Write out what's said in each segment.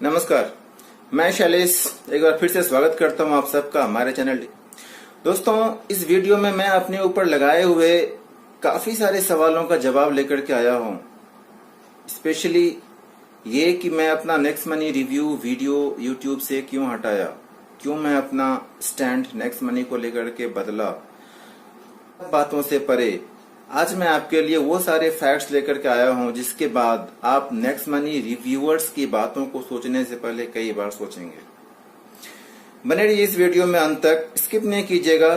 नमस्कार, मैं शैलेश एक बार फिर से स्वागत करता हूं आप सबका हमारे चैनल। दोस्तों, इस वीडियो में मैं अपने ऊपर लगाए हुए काफी सारे सवालों का जवाब लेकर के आया हूं। स्पेशली ये कि मैं अपना next money review video YouTube से क्यों हटाया, क्यों मैं अपना स्टैंड नेक्स्ट मनी को लेकर के बदला। बातों से परे आज मैं आपके लिए वो सारे फैक्ट्स लेकर के आया हूं जिसके बाद आप नेक्स्ट मनी रिव्यूअर्स की बातों को सोचने से पहले कई बार सोचेंगे। बने रहिए इस वीडियो में अंत तक, स्किप नहीं कीजिएगा।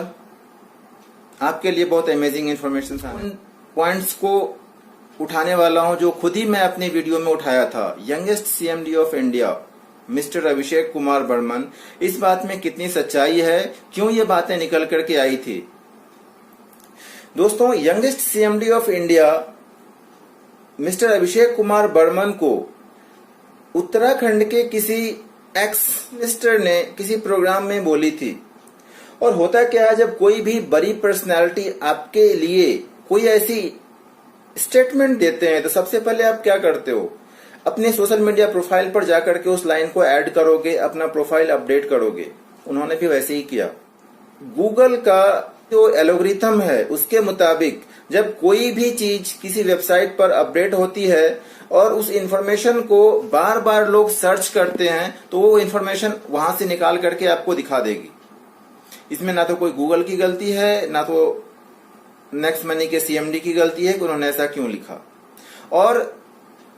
आपके लिए बहुत अमेजिंग इन्फॉर्मेशन पॉइंट्स को उठाने वाला हूं जो खुद ही मैं अपनी वीडियो में उठाया था। Youngest CMD of India mister Abhishek Kumar Burman, इस बात में कितनी सच्चाई है, क्यों ये बातें निकल करके आई थी। दोस्तों, youngest CMD of India mister Abhishek Kumar Burman को उत्तराखंड के किसी एक्स मिनिस्टर ने किसी प्रोग्राम में बोली थी। और होता क्या है, जब कोई भी बड़ी पर्सनालिटी आपके लिए कोई ऐसी स्टेटमेंट देते हैं तो सबसे पहले आप क्या करते हो, अपने सोशल मीडिया प्रोफाइल पर जाकर के उस लाइन को ऐड करोगे, अपना प्रोफाइल अपडेट करोगे। उन्होंने भी वैसे ही किया। गूगल का जो एल्गोरिथम है उसके मुताबिक जब कोई भी चीज किसी वेबसाइट पर अपडेट होती है और उस इंफॉर्मेशन को बार बार लोग सर्च करते हैं तो वो इंफॉर्मेशन वहां से निकाल करके आपको दिखा देगी। इसमें ना तो कोई गूगल की गलती है, ना तो नेक्स्ट मनी के सीएमडी की गलती है कि उन्होंने ऐसा क्यों लिखा। और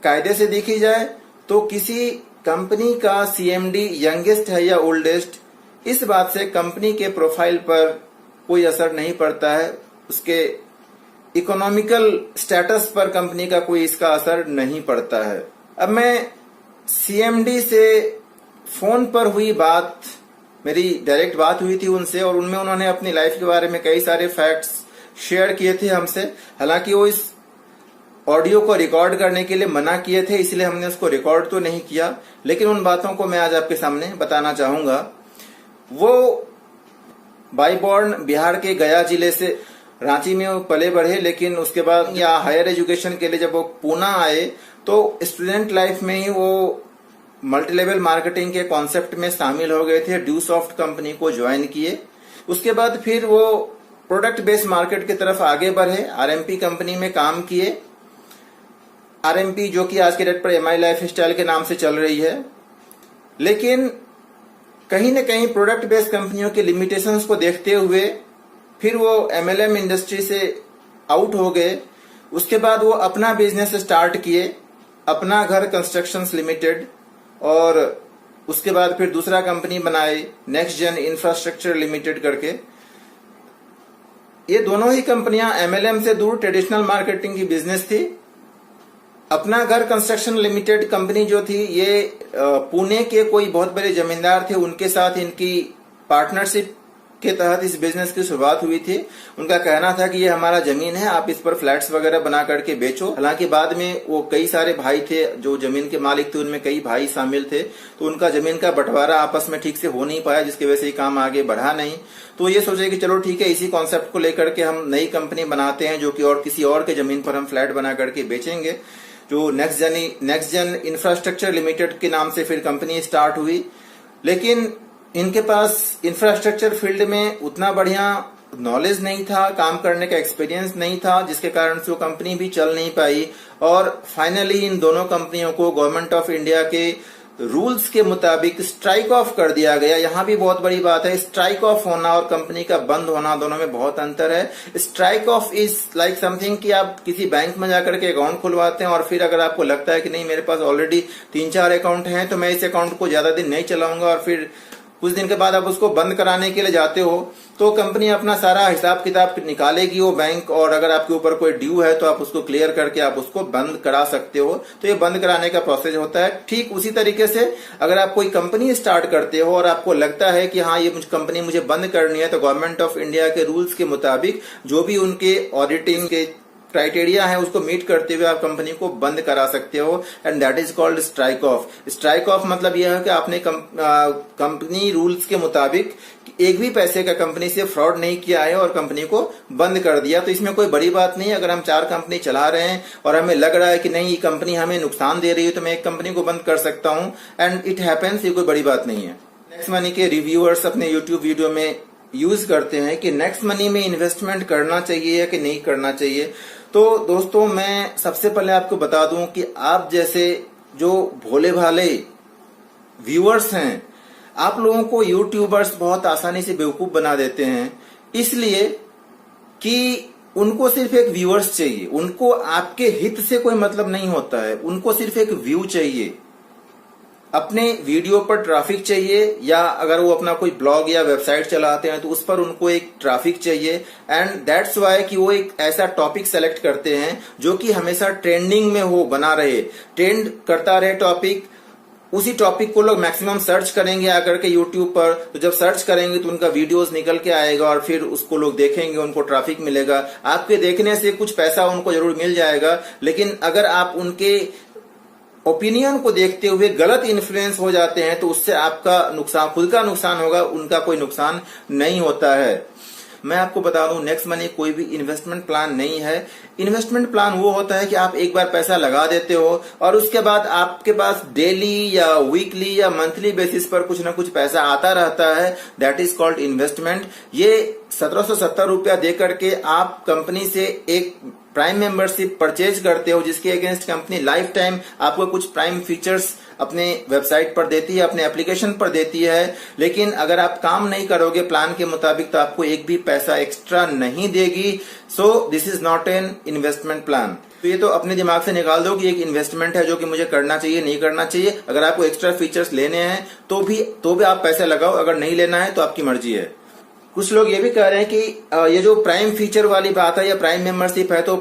कायदे से देखी जाए तो किसी कंपनी का सीएमडी यंगेस्ट है या ओल्डेस्ट, इस बात से कंपनी के प्रोफाइल पर कोई असर नहीं पड़ता है। उसके इकोनॉमिकल स्टेटस पर कंपनी का कोई इसका असर नहीं पड़ता है। अब मैं सीएमडी से फोन पर हुई बात, मेरी डायरेक्ट बात हुई थी उनसे और उनमें उन्होंने अपनी लाइफ के बारे में कई सारे फैक्ट्स शेयर किए थे हमसे। हालांकि वो इस ऑडियो को रिकॉर्ड करने के लिए मना किए थे, इसलिए हमने उसको रिकॉर्ड तो नहीं किया, लेकिन उन बातों को मैं आज आपके सामने बताना चाहूंगा। वो बाई बॉर्न बिहार के गया जिले से रांची में वो पले बढ़े, लेकिन उसके बाद या हायर एजुकेशन के लिए जब वो पूना आए तो स्टूडेंट लाइफ में ही वो मल्टी लेवल मार्केटिंग के कॉन्सेप्ट में शामिल हो गए थे। ड्यूसॉफ्ट कंपनी को ज्वाइन किए। उसके बाद फिर वो प्रोडक्ट बेस्ड मार्केट की तरफ आगे बढ़े, आरएमपी कंपनी में काम किए। आरएमपी जो कि आज के डेट पर एमआई लाइफ स्टाइल के नाम से चल रही है। लेकिन कहीं न कहीं प्रोडक्ट बेस्ड कंपनियों के लिमिटेशंस को देखते हुए फिर वो एमएलएम इंडस्ट्री से आउट हो गए। उसके बाद वो अपना बिजनेस स्टार्ट किए, अपना घर कंस्ट्रक्शंस लिमिटेड, और उसके बाद फिर दूसरा कंपनी बनाए नेक्स्ट जेन इंफ्रास्ट्रक्चर लिमिटेड करके। ये दोनों ही कंपनियां एमएलएम से दूर ट्रेडिशनल मार्केटिंग की बिजनेस थी। अपना घर कंस्ट्रक्शन लिमिटेड कंपनी जो थी, ये पुणे के कोई बहुत बड़े जमींदार थे, उनके साथ इनकी पार्टनरशिप के तहत इस बिजनेस की शुरुआत हुई थी। उनका कहना था कि ये हमारा जमीन है, आप इस पर फ्लैट्स वगैरह बना करके बेचो। हालांकि बाद में वो कई सारे भाई थे जो जमीन के मालिक थे, उनमें कई भाई शामिल थे, तो उनका जमीन का बंटवारा आपस में ठीक से हो नहीं पाया, जिसकी वजह से ये काम आगे बढ़ा नहीं। तो ये सोचे कि चलो ठीक है, इसी कॉन्सेप्ट को लेकर के हम नई कंपनी बनाते हैं जो कि और किसी और के जमीन पर हम फ्लैट बना करके बेचेंगे, जो नेक्स्ट जेन इंफ्रास्ट्रक्चर लिमिटेड के नाम से फिर कंपनी स्टार्ट हुई। लेकिन इनके पास इंफ्रास्ट्रक्चर फील्ड में उतना बढ़िया नॉलेज नहीं था, काम करने का एक्सपीरियंस नहीं था, जिसके कारण से वो कंपनी भी चल नहीं पाई। और फाइनली इन दोनों कंपनियों को गवर्नमेंट ऑफ इंडिया के रूल्स के मुताबिक स्ट्राइक ऑफ कर दिया गया। यहाँ भी बहुत बड़ी बात है, स्ट्राइक ऑफ होना और कंपनी का बंद होना, दोनों में बहुत अंतर है। Strike off is like something कि आप किसी बैंक में जाकर के अकाउंट खुलवाते हैं और फिर अगर आपको लगता है कि नहीं मेरे पास ऑलरेडी 3-4 अकाउंट हैं तो मैं इस अकाउंट को ज्यादा दिन नहीं चलाऊंगा, और फिर कुछ दिन के बाद आप उसको बंद कराने के लिए जाते हो तो कंपनी अपना सारा हिसाब किताब निकालेगी वो बैंक, और अगर आपके ऊपर कोई ड्यू है तो आप उसको क्लियर करके आप उसको बंद करा सकते हो। तो ये बंद कराने का प्रोसेस होता है। ठीक उसी तरीके से अगर आप कोई कंपनी स्टार्ट करते हो और आपको लगता है कि हाँ ये कंपनी मुझे बंद करनी है, तो गवर्नमेंट ऑफ इंडिया के रूल्स के मुताबिक जो भी उनके ऑडिटिंग के क्राइटेरिया है उसको मीट करते हुए आप कंपनी को बंद करा सकते हो, and that is called strike off. Strike off मतलब यह है कि आपने कंपनी रूल्स के मुताबिक एक भी पैसे का कंपनी से फ्रॉड नहीं किया है और कंपनी को बंद कर दिया। तो इसमें कोई बड़ी बात नहीं है। अगर हम 4 कंपनी चला रहे हैं और हमें लग रहा है कि नहीं ये कंपनी हमें नुकसान दे रही है तो मैं एक कंपनी को बंद कर सकता हूं, एंड इट हैपेंस, ये कोई बड़ी बात नहीं है। नेक्स्ट मनी के रिव्यूअर्स अपने यूट्यूब वीडियो में यूज करते हैं कि नेक्स्ट मनी में इन्वेस्टमेंट करना चाहिए या कि नहीं करना चाहिए। तो दोस्तों मैं सबसे पहले आपको बता दूं कि आप जैसे जो भोले भाले व्यूअर्स हैं, आप लोगों को यूट्यूबर्स बहुत आसानी से बेवकूफ बना देते हैं, इसलिए कि उनको सिर्फ एक व्यूअर्स चाहिए, उनको आपके हित से कोई मतलब नहीं होता है, उनको सिर्फ एक व्यू चाहिए, अपने वीडियो पर ट्रैफिक चाहिए, या अगर वो अपना कोई ब्लॉग या वेबसाइट चलाते हैं तो उस पर उनको एक ट्रैफिक चाहिए, एंड दैट्स वाई कि वो एक ऐसा टॉपिक सेलेक्ट करते हैं जो कि हमेशा ट्रेंडिंग में हो, बना रहे, ट्रेंड करता रहे टॉपिक। उसी टॉपिक को लोग मैक्सिमम सर्च करेंगे आकर के यूट्यूब पर, तो जब सर्च करेंगे तो उनका वीडियोस निकल के आएगा और फिर उसको लोग देखेंगे, उनको ट्रैफिक मिलेगा। आपके देखने से कुछ पैसा उनको जरूर मिल जाएगा, लेकिन अगर आप उनके ओपिनियन को देखते हुए गलत इन्फ्लुएंस हो जाते हैं तो उससे आपका नुकसान, खुद का नुकसान होगा, उनका कोई नुकसान नहीं होता है। मैं आपको बता दूं, नेक्स्ट मनी कोई भी इन्वेस्टमेंट प्लान नहीं है। इन्वेस्टमेंट प्लान वो होता है कि आप एक बार पैसा लगा देते हो और उसके बाद आपके पास डेली या वीकली या मंथली बेसिस पर कुछ ना कुछ पैसा आता रहता है, दैट इज कॉल्ड इन्वेस्टमेंट। ये 1770 रुपया दे करके आप कंपनी से एक प्राइम मेंबरशिप परचेज करते हो, जिसके अगेंस्ट कंपनी लाइफ टाइम आपको कुछ प्राइम फीचर्स अपने वेबसाइट पर देती है, अपने एप्लीकेशन पर देती है। लेकिन अगर आप काम नहीं करोगे प्लान के मुताबिक तो आपको एक भी पैसा एक्स्ट्रा नहीं देगी। So this is not an investment plan. तो ये तो अपने दिमाग से निकाल दो कि एक इन्वेस्टमेंट है जो कि मुझे करना चाहिए, नहीं करना चाहिए। अगर आपको एक्स्ट्रा फीचर्स लेने हैं तो भी आप पैसे लगाओ, अगर नहीं लेना है तो आपकी मर्जी है। कुछ लोग ये भी कह रहे हैं कि ये जो प्राइम फीचर वाली बात है या प्राइम मेंबरशिप है, तो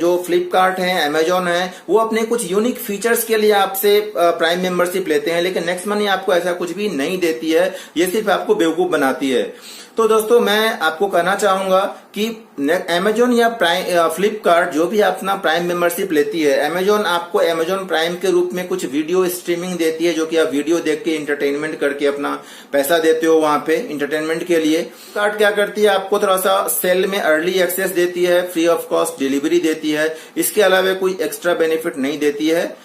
जो फ्लिपकार्ट है, अमेजोन है, वो अपने कुछ यूनिक फीचर्स के लिए आपसे प्राइम मेंबरशिप लेते हैं, लेकिन नेक्स्ट मनी आपको ऐसा कुछ भी नहीं देती है, ये सिर्फ आपको बेवकूफ बनाती है। तो दोस्तों मैं आपको कहना चाहूंगा कि अमेजोन या फ्लिपकार्ट जो भी अपना प्राइम मेंबरशिप लेती है, अमेजोन आपको अमेजोन प्राइम के रूप में कुछ वीडियो स्ट्रीमिंग देती है, जो कि आप वीडियो देख के इंटरटेनमेंट करके अपना पैसा देते हो वहां पे इंटरटेनमेंट के लिए। फ्लिपकार्ट क्या करती है, आपको थोड़ा सा सेल में अर्ली एक्सेस देती है, फ्री ऑफ कॉस्ट डिलीवरी देती है, इसके अलावा कोई एक्स्ट्रा बेनिफिट नहीं देती है।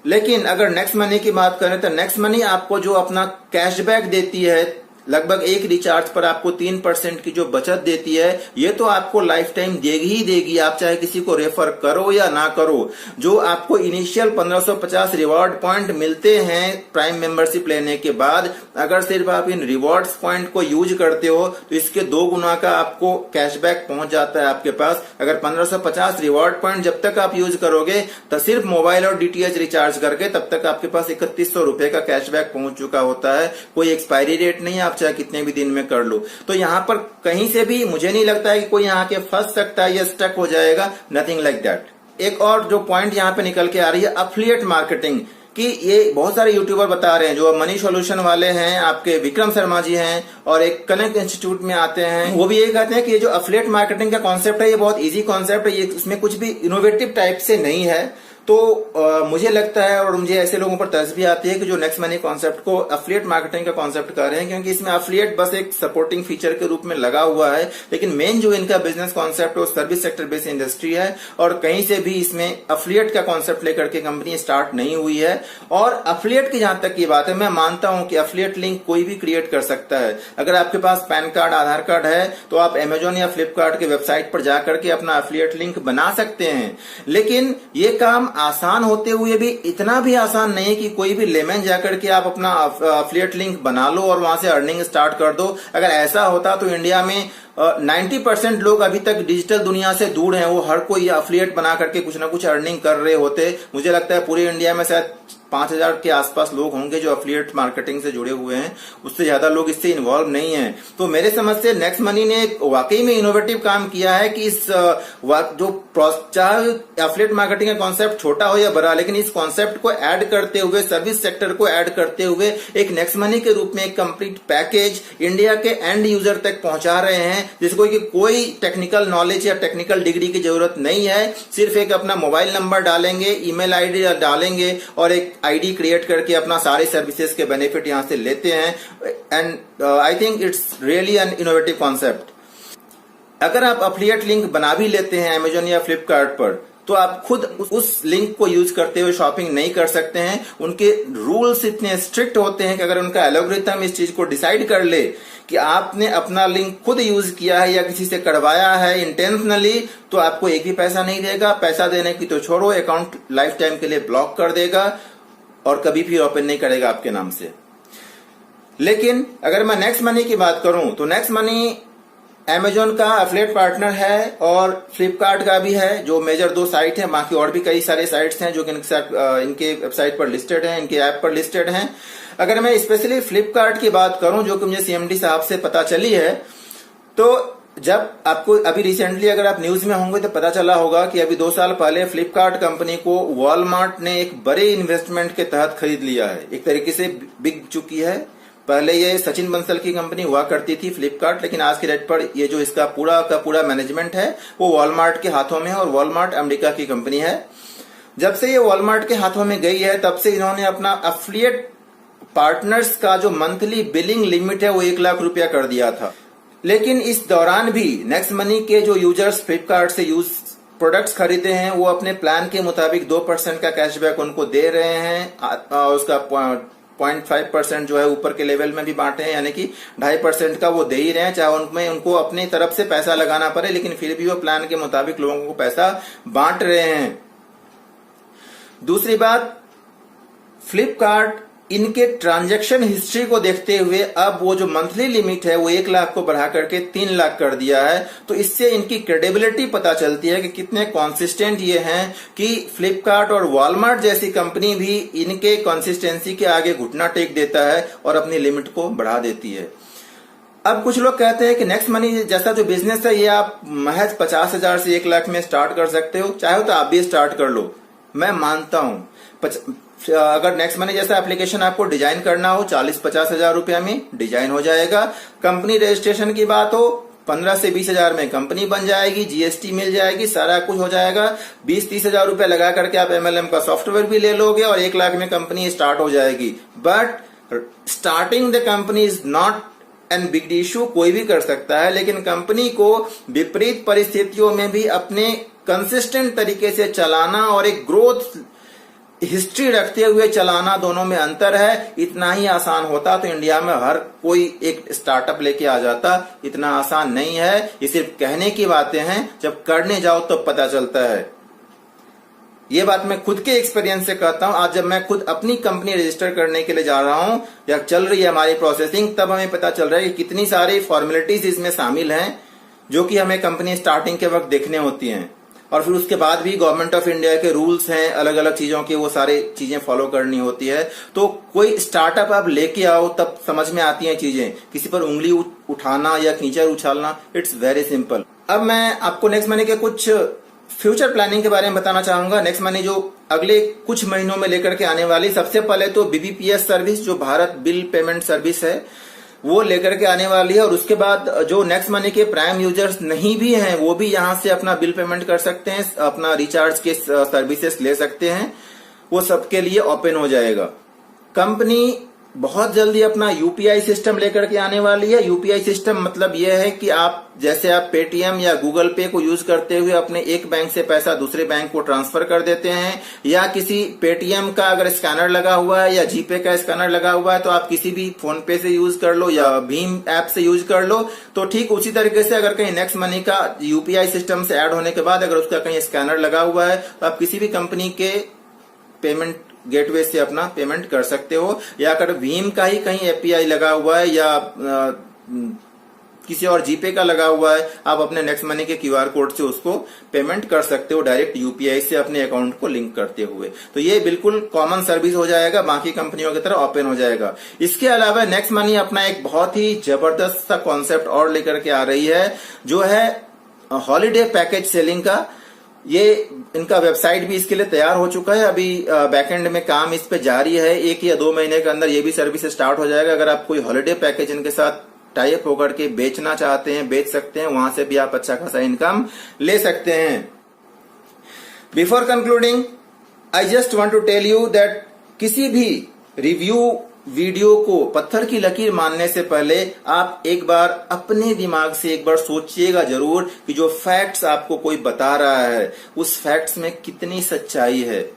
लेकिन अगर नेक्स्ट मनी की बात करें तो नेक्स्ट मनी आपको जो अपना कैशबैक देती है, लगभग एक रिचार्ज पर आपको 3% की जो बचत देती है, ये तो आपको लाइफ टाइम देगी ही देगी, आप चाहे किसी को रेफर करो या ना करो। जो आपको इनिशियल 1550 रिवॉर्ड पॉइंट मिलते हैं प्राइम मेंबरशिप लेने के बाद, अगर सिर्फ आप इन रिवॉर्ड्स पॉइंट को यूज करते हो तो इसके 2 गुना का आपको कैशबैक पहुंच जाता है आपके पास। अगर 1550 रिवॉर्ड पॉइंट जब तक आप यूज करोगे तो सिर्फ मोबाइल और डीटीएच रिचार्ज करके, तब तक आपके पास 3100 रुपए का कैशबैक पहुंच चुका होता है। कोई एक्सपायरी डेट नहीं है, आप चाहे कितने भी दिन में कर लो। तो यहाँ पर कहीं से भी मुझे नहीं लगता है कि कोई यहाँ के फंस सकता है या स्टक हो जाएगा, नथिंग लाइक दैट। एक और जो पॉइंट यहाँ पे निकल के आ रही है, अफिलिएट मार्केटिंग, कि ये बहुत सारे यूट्यूबर बता रहे हैं, जो मनी सॉल्यूशन वाले हैं, आपके विक्रम शर्मा जी हैं और एक कनेक्ट इंस्टीट्यूट में आते हैं, वो भी यही कहते हैं कि ये जो अफिलिएट मार्केटिंग का कॉन्सेप्ट है ये बहुत इजी कॉन्सेप्ट है, ये इसमें कुछ भी इनोवेटिव टाइप से नहीं है। तो मुझे लगता है और मुझे ऐसे लोगों पर तरस भी आती है कि जो नेक्स्ट मनी कॉन्सेप्ट को अफिलिएट मार्केटिंग का कॉन्सेप्ट कर रहे हैं, क्योंकि इसमें अफिलिएट बस एक सपोर्टिंग फीचर के रूप में लगा हुआ है, लेकिन मेन जो इनका बिजनेस कॉन्सेप्ट है वो सर्विस सेक्टर बेस्ड इंडस्ट्री है और कहीं से भी इसमें अफिलिएट का कॉन्सेप्ट लेकर के कंपनी स्टार्ट नहीं हुई है। और अफिलिएट की जहां तक की बात है, मैं मानता हूं कि अफिलिएट लिंक कोई भी क्रिएट कर सकता है। अगर आपके पास पैन कार्ड, आधार कार्ड है तो आप अमेजोन या फ्लिपकार्ट के वेबसाइट पर जाकर के अपना अफिलिएट लिंक बना सकते हैं, लेकिन ये काम आसान होते हुए भी इतना भी आसान नहीं है कि कोई भी लेमन जाकर के आप अपना अफिलिएट लिंक बना लो और वहां से अर्निंग स्टार्ट कर दो। अगर ऐसा होता तो इंडिया में 90% लोग अभी तक डिजिटल दुनिया से दूर हैं, वो हर कोई अफिलिएट बना करके कुछ ना कुछ अर्निंग कर रहे होते। मुझे लगता है पूरे इंडिया में शायद 5,000 के आसपास लोग होंगे जो एफिलिएट मार्केटिंग से जुड़े हुए हैं, उससे ज्यादा लोग इससे इन्वॉल्व नहीं हैं। तो मेरे समझ से नेक्स्ट मनी ने वाकई में इनोवेटिव काम किया है कि इस जो चाहे एफिलिएट मार्केटिंग का कॉन्सेप्ट छोटा हो या बड़ा, लेकिन इस कॉन्सेप्ट को ऐड करते हुए, सर्विस सेक्टर को ऐड करते हुए एक नेक्स्ट मनी के रूप में एक कंप्लीट पैकेज इंडिया के एंड यूजर तक पहुंचा रहे हैं, जिसको कि कोई टेक्निकल नॉलेज या टेक्निकल डिग्री की जरूरत नहीं है। सिर्फ एक अपना मोबाइल नंबर डालेंगे, ईमेल आईडी डालेंगे और एक आईडी क्रिएट करके अपना सारे सर्विसेज के बेनिफिट यहां से लेते हैं। And I think it's really an innovative concept. अगर आप एफिलिएट लिंक बना भी लेते हैं अमेजोन या फ्लिपकार्ट पर, तो आप खुद उस लिंक को यूज करते हुए शॉपिंग नहीं कर सकते हैं। उनके रूल्स इतने स्ट्रिक्ट होते हैं कि अगर उनका एल्गोरिथम इस चीज को डिसाइड कर ले कि आपने अपना लिंक खुद यूज किया है या किसी से करवाया है इंटेंशनली, तो आपको एक भी पैसा नहीं देगा। पैसा देने की तो छोड़ो, अकाउंट लाइफ टाइम के लिए ब्लॉक कर देगा और कभी भी ओपन नहीं करेगा आपके नाम से। लेकिन अगर मैं नेक्स्ट मनी की बात करूं तो नेक्स्ट मनी अमेजोन का एफिलिएट पार्टनर है और फ्लिपकार्ट का भी है, जो मेजर 2 साइट हैं। बाकी और भी कई सारे साइट्स हैं जो कि इनके वेबसाइट पर लिस्टेड हैं, इनके ऐप पर लिस्टेड हैं। अगर मैं स्पेशली फ्लिपकार्ट की बात करूं, जो कि मुझे सीएमडी साहब से पता चली है, तो जब आपको अभी रिसेंटली अगर आप न्यूज में होंगे तो पता चला होगा कि अभी 2 साल पहले फ्लिपकार्ट कंपनी को वॉलमार्ट ने एक बड़े इन्वेस्टमेंट के तहत खरीद लिया है, एक तरीके से बिक चुकी है। पहले ये सचिन बंसल की कंपनी हुआ करती थी फ्लिपकार्ट, लेकिन आज के डेट पर ये जो इसका पूरा का पूरा मैनेजमेंट है वो वॉलमार्ट के हाथों में है और वॉलमार्ट अमेरिका की कंपनी है। जब से ये वॉलमार्ट के हाथों में गई है तब से इन्होंने अपना एफिलिएट पार्टनर्स का जो मंथली बिलिंग लिमिट है वो 1 लाख रुपया कर दिया था। लेकिन इस दौरान भी नेक्स्ट मनी के जो यूजर्स फ्लिपकार्ट से प्रोडक्ट्स खरीदे हैं वो अपने प्लान के मुताबिक 2% का कैशबैक उनको दे रहे हैं। उसका 0.5% जो है ऊपर के लेवल में भी बांटे हैं, यानी कि 2.5% का वो दे ही रहे हैं, चाहे उनमें उनको अपनी तरफ से पैसा लगाना पड़े, लेकिन फिर भी वो प्लान के मुताबिक लोगों को पैसा बांट रहे हैं। दूसरी बात, फ्लिपकार्ट इनके ट्रांजैक्शन हिस्ट्री को देखते हुए अब वो जो मंथली लिमिट है वो 1 लाख को बढ़ा करके 3 लाख कर दिया है। तो इससे इनकी क्रेडिबिलिटी पता चलती है कि कितने कॉन्सिस्टेंट ये हैं कि फ्लिपकार्ट और वॉलमार्ट जैसी कंपनी भी इनके कंसिस्टेंसी के आगे घुटना टेक देता है और अपनी लिमिट को बढ़ा देती है। अब कुछ लोग कहते हैं कि नेक्स्ट मनी जैसा जो बिजनेस है ये आप महज 50,000 से 1 लाख में स्टार्ट कर सकते हो, चाहे तो आप भी स्टार्ट कर लो। मैं मानता हूं अगर नेक्स्ट मनी जैसा एप्लीकेशन आपको डिजाइन करना हो 40-50 हजार रुपया में डिजाइन हो जाएगा। कंपनी रजिस्ट्रेशन की बात हो 15 से 20 हजार में कंपनी बन जाएगी, जीएसटी मिल जाएगी, सारा कुछ हो जाएगा। 20-30 हजार रुपया लगा करके आप एमएलएम का सॉफ्टवेयर भी ले लोगे और 1 लाख में कंपनी स्टार्ट हो जाएगी। But starting the company is not an big issue, कोई भी कर सकता है, लेकिन कंपनी को विपरीत परिस्थितियों में भी अपने कंसिस्टेंट तरीके से चलाना और एक ग्रोथ हिस्ट्री रखते हुए चलाना, दोनों में अंतर है। इतना ही आसान होता तो इंडिया में हर कोई एक स्टार्टअप लेके आ जाता। इतना आसान नहीं है, ये सिर्फ कहने की बातें हैं, जब करने जाओ तो पता चलता है। ये बात मैं खुद के एक्सपीरियंस से कहता हूं। आज जब मैं खुद अपनी कंपनी रजिस्टर करने के लिए जा रहा हूं या चल रही है हमारी प्रोसेसिंग, तब हमें पता चल रहा है कि कितनी सारी फॉर्मेलिटीज इसमें शामिल हैं जो कि हमें कंपनी स्टार्टिंग के वक्त देखने होती हैं। और फिर उसके बाद भी गवर्नमेंट ऑफ इंडिया के रूल्स हैं अलग अलग चीजों के, वो सारे चीजें फॉलो करनी होती है। तो कोई स्टार्टअप आप लेके आओ तब समझ में आती हैं चीजें। किसी पर उंगली उठाना या कीचड़ उछालना, इट्स वेरी सिंपल। अब मैं आपको नेक्स्ट मनी के कुछ फ्यूचर प्लानिंग के बारे में बताना चाहूंगा। नेक्स्ट मनी जो अगले कुछ महीनों में लेकर के आने वाली, सबसे पहले तो बीबीपीएस सर्विस जो भारत बिल पेमेंट सर्विस है वो लेकर के आने वाली है। और उसके बाद जो नेक्स्ट मनी के प्राइम यूजर्स नहीं भी हैं वो भी यहां से अपना बिल पेमेंट कर सकते हैं, अपना रिचार्ज के सर्विसेज ले सकते हैं, वो सबके लिए ओपन हो जाएगा। कंपनी बहुत जल्दी अपना यूपीआई सिस्टम लेकर के आने वाली है। यूपीआई सिस्टम मतलब यह है कि आप जैसे आप पेटीएम या गूगल पे को यूज करते हुए अपने एक बैंक से पैसा दूसरे बैंक को ट्रांसफर कर देते हैं, या किसी पेटीएम का अगर स्कैनर लगा हुआ है या जीपे का स्कैनर लगा हुआ है तो आप किसी भी फोन पे से यूज कर लो या भीम ऐप से यूज कर लो। तो ठीक उसी तरीके से अगर कहीं नेक्स्ट मनी का यूपीआई सिस्टम से ऐड होने के बाद अगर उसका कहीं स्कैनर लगा हुआ है तो आप किसी भी कंपनी के पेमेंट गेटवे से अपना पेमेंट कर सकते हो। या अगर भीम का ही कहीं एपीआई लगा हुआ है या किसी और जीपे का लगा हुआ है, आप अपने नेक्स्ट मनी के क्यूआर कोड से उसको पेमेंट कर सकते हो डायरेक्ट यूपीआई से अपने अकाउंट को लिंक करते हुए। तो ये बिल्कुल कॉमन सर्विस हो जाएगा, बाकी कंपनियों की तरह ओपन हो जाएगा। इसके अलावा नेक्स्ट मनी अपना एक बहुत ही जबरदस्त सा कॉन्सेप्ट और लेकर के आ रही है, जो है हॉलीडे पैकेज सेलिंग का। ये इनका वेबसाइट भी इसके लिए तैयार हो चुका है, अभी बैकएंड में काम इस पे जारी है। 1 या 2 महीने के अंदर ये भी सर्विस स्टार्ट हो जाएगा। अगर आप कोई हॉलीडे पैकेज इनके साथ टाई अप होकर के बेचना चाहते हैं, बेच सकते हैं, वहां से भी आप अच्छा खासा इनकम ले सकते हैं। Before concluding, I just want to tell you that किसी भी रिव्यू वीडियो को पत्थर की लकीर मानने से पहले आप एक बार अपने दिमाग से एक बार सोचिएगा जरूर कि जो फैक्ट्स आपको कोई बता रहा है उस फैक्ट्स में कितनी सच्चाई है,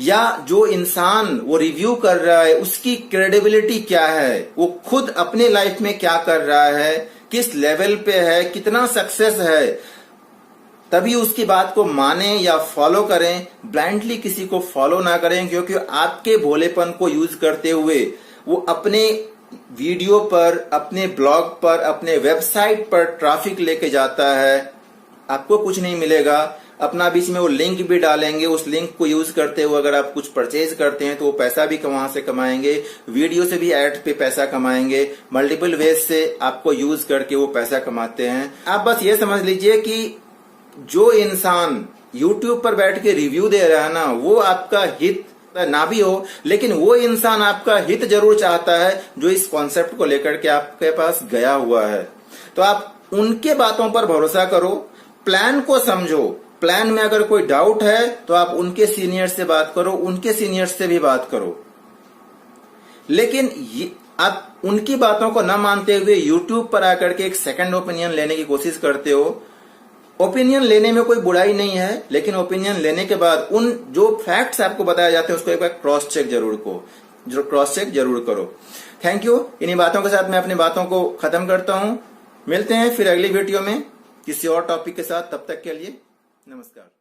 या जो इंसान वो रिव्यू कर रहा है उसकी क्रेडिबिलिटी क्या है, वो खुद अपने लाइफ में क्या कर रहा है, किस लेवल पे है, कितना सक्सेस है, तभी उसकी बात को माने या फॉलो करें। ब्लाइंडली किसी को फॉलो ना करें, क्योंकि आपके भोलेपन को यूज करते हुए वो अपने वीडियो पर, अपने ब्लॉग पर, अपने वेबसाइट पर ट्रैफिक लेके जाता है। आपको कुछ नहीं मिलेगा, अपना बीच में वो लिंक भी डालेंगे, उस लिंक को यूज करते हुए अगर आप कुछ परचेज करते हैं तो वो पैसा भी वहां से कमाएंगे, वीडियो से भी एड पे पैसा कमाएंगे, मल्टीपल वेज से आपको यूज करके वो पैसा कमाते हैं। आप बस ये समझ लीजिए कि जो इंसान YouTube पर बैठ के रिव्यू दे रहा है ना, वो आपका हित ना भी हो, लेकिन वो इंसान आपका हित जरूर चाहता है जो इस कॉन्सेप्ट को लेकर के आपके पास गया हुआ है। तो आप उनके बातों पर भरोसा करो, प्लान को समझो। प्लान में अगर कोई डाउट है तो आप उनके सीनियर से बात करो, उनके सीनियर से भी बात करो, लेकिन आप उनकी बातों को न मानते हुए YouTube पर आकर के एक सेकंड ओपिनियन लेने की कोशिश करते हो। ओपिनियन लेने में कोई बुराई नहीं है, लेकिन ओपिनियन लेने के बाद उन जो फैक्ट्स आपको बताए जाते हैं उसको एक बार क्रॉस चेक जरूर करो। Thank you. इन्हीं बातों के साथ मैं अपनी बातों को खत्म करता हूं। मिलते हैं फिर अगली वीडियो में किसी और टॉपिक के साथ। तब तक के लिए नमस्कार।